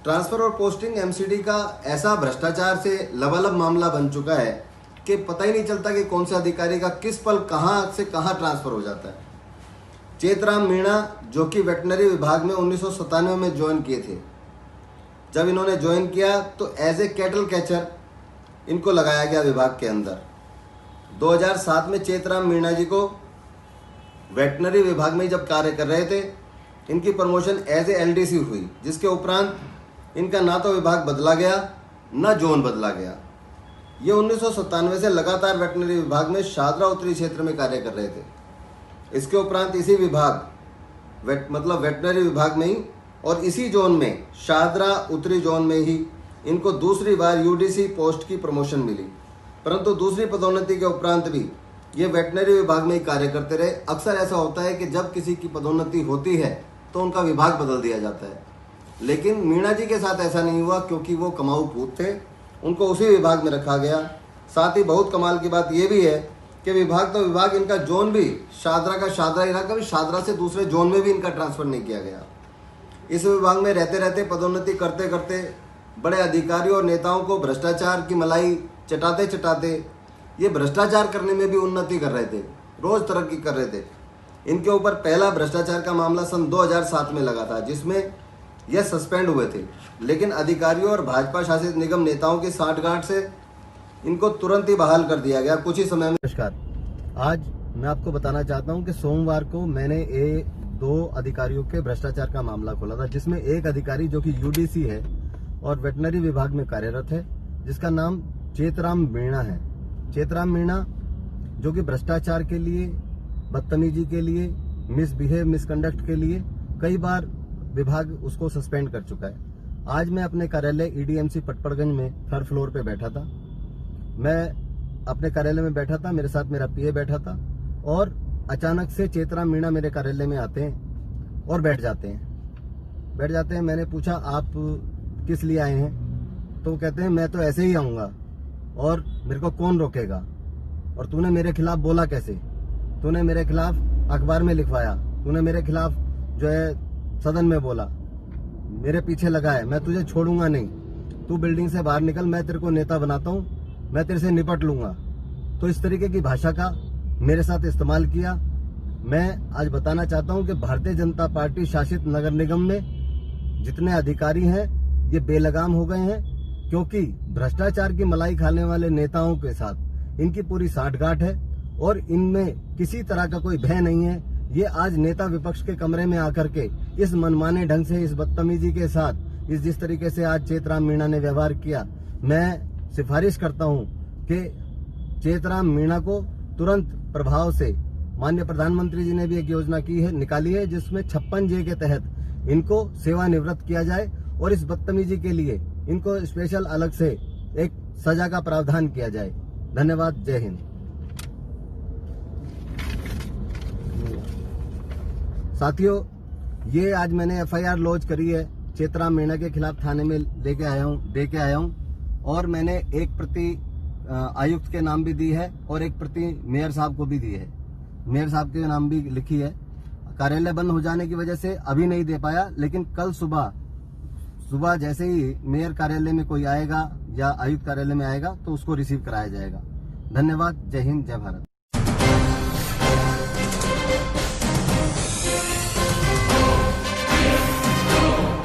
Transfer और posting MCD का ऐसा भ्रष्टाचार से लबालब मामला बन चुका है कि पता ही नहीं चलता कि कौन से अधिकारी का किस पल कहां से कहां ट्रांसफर हो जाता है। चेतराम मीणा जो कि वेटनरी विभाग में 1997 में ज्वाइन किए थे, जब इन्होंने ज्वाइन किया तो एज ए कैटल कैचर इनको लगाया गया विभाग के अंदर। 2007 में चेतराम मीणा जी को वेटनरी विभाग में जब कार्य कर रहे थे, इनकी प्रमोशन एज ए एलडीसी हुई, जिसके उपरांत इनका ना तो विभाग बदला गया न जोन बदला गया। ये 1997 से लगातार वेटनरी विभाग में शाहदरा उत्तरी क्षेत्र में कार्य कर रहे थे। इसके उपरांत इसी विभाग वेटनरी विभाग में ही और इसी जोन में शाहदरा उत्तरी जोन में ही इनको दूसरी बार यूडीसी पोस्ट की प्रमोशन मिली, परंतु दूसरी पदोन्नति के उपरांत भी ये वेटनरी विभाग में ही कार्य करते रहे। अक्सर ऐसा होता है कि जब किसी की पदोन्नति होती है तो उनका विभाग बदल दिया जाता है, लेकिन मीणा जी के साथ ऐसा नहीं हुआ, क्योंकि वो कमाऊ पूत थे, उनको उसी विभाग में रखा गया। साथ ही बहुत कमाल की बात यह भी है कि विभाग तो विभाग, इनका जोन भी शाहदरा का शाहदरा ही रहा, कभी शाहदरा से दूसरे जोन में भी इनका ट्रांसफर नहीं किया गया। इस विभाग में रहते रहते पदोन्नति करते करते बड़े अधिकारियों और नेताओं को भ्रष्टाचार की मलाई चटाते चटाते ये भ्रष्टाचार करने में भी उन्नति कर रहे थे, रोज तरक्की कर रहे थे। इनके ऊपर पहला भ्रष्टाचार का मामला सन 2007 में लगा था, जिसमें यह सस्पेंड हुए थे, लेकिन अधिकारियों और भाजपा शासित निगम नेताओं की साठगांठ से इनको तुरंत ही बहाल कर दिया गया कुछ ही समय में। नमस्कार, आज मैं आपको बताना चाहता हूं कि सोमवार को मैंने 2 अधिकारियों के भ्रष्टाचार का मामला खोला था, जिसमें एक अधिकारी जो कि यूडीसी है और वेटनरी विभाग में कार्यरत है, जिसका नाम चेतराम मीणा है। चेतराम मीणा जो कि भ्रष्टाचार के लिए, बदतमीजी के लिए, मिसकंडक्ट के लिए कई बार विभाग उसको सस्पेंड कर चुका है। आज मैं अपने कार्यालय ईडीएमसी पटपड़गंज में 3rd फ्लोर पे बैठा था। मैं अपने कार्यालय में बैठा था, मेरे साथ मेरा पीए बैठा था, और अचानक से चेतराम मीणा मेरे कार्यालय में आते हैं और बैठ जाते हैं। मैंने पूछा, आप किस लिए आए हैं? तो वो कहते हैं, मैं तो ऐसे ही आऊंगा और मेरे को कौन रोकेगा, और तूने मेरे खिलाफ बोला कैसे? तूने मेरे खिलाफ अखबार में लिखवाया, तूने मेरे खिलाफ जो है सदन में बोला, मेरे पीछे लगा है, मैं तुझे छोड़ूंगा नहीं, तू बिल्डिंग से बाहर निकल, मैं तेरे को नेता बनाता हूँ, मैं तेरे से निपट लूंगा। तो इस तरीके की भाषा का मेरे साथ इस्तेमाल किया। मैं आज बताना चाहता हूँ कि भारतीय जनता पार्टी शासित नगर निगम में जितने अधिकारी हैं ये बेलगाम हो गए हैं, क्योंकि भ्रष्टाचार की मलाई खाने वाले नेताओं के साथ इनकी पूरी साठगांठ है और इनमें किसी तरह का कोई भय नहीं है। ये आज नेता विपक्ष के कमरे में आकर के इस मनमाने ढंग से, इस बदतमीजी के साथ, जिस तरीके से आज चेतराम मीणा ने व्यवहार किया, मैं सिफारिश करता हूं कि चेतराम मीणा को तुरंत प्रभाव से, माननीय प्रधानमंत्री जी ने भी एक योजना निकाली है जिसमें 56J के तहत इनको सेवानिवृत्त किया जाए और इस बदतमीजी के लिए इनको स्पेशल अलग से एक सजा का प्रावधान किया जाए। धन्यवाद। जय हिंद। साथियों, ये आज मैंने एफआईआर लॉन्च करी है, चेतराम मीणा के खिलाफ थाने में दे के आया हूं और मैंने एक प्रति आयुक्त के नाम भी दी है और एक प्रति मेयर साहब को भी दी है। मेयर साहब के नाम भी लिखी है। कार्यालय बंद हो जाने की वजह से अभी नहीं दे पाया, लेकिन कल सुबह जैसे ही मेयर कार्यालय में कोई आएगा या आयुक्त कार्यालय में आएगा तो उसको रिसीव कराया जाएगा। धन्यवाद। जय हिंद, जय भारत।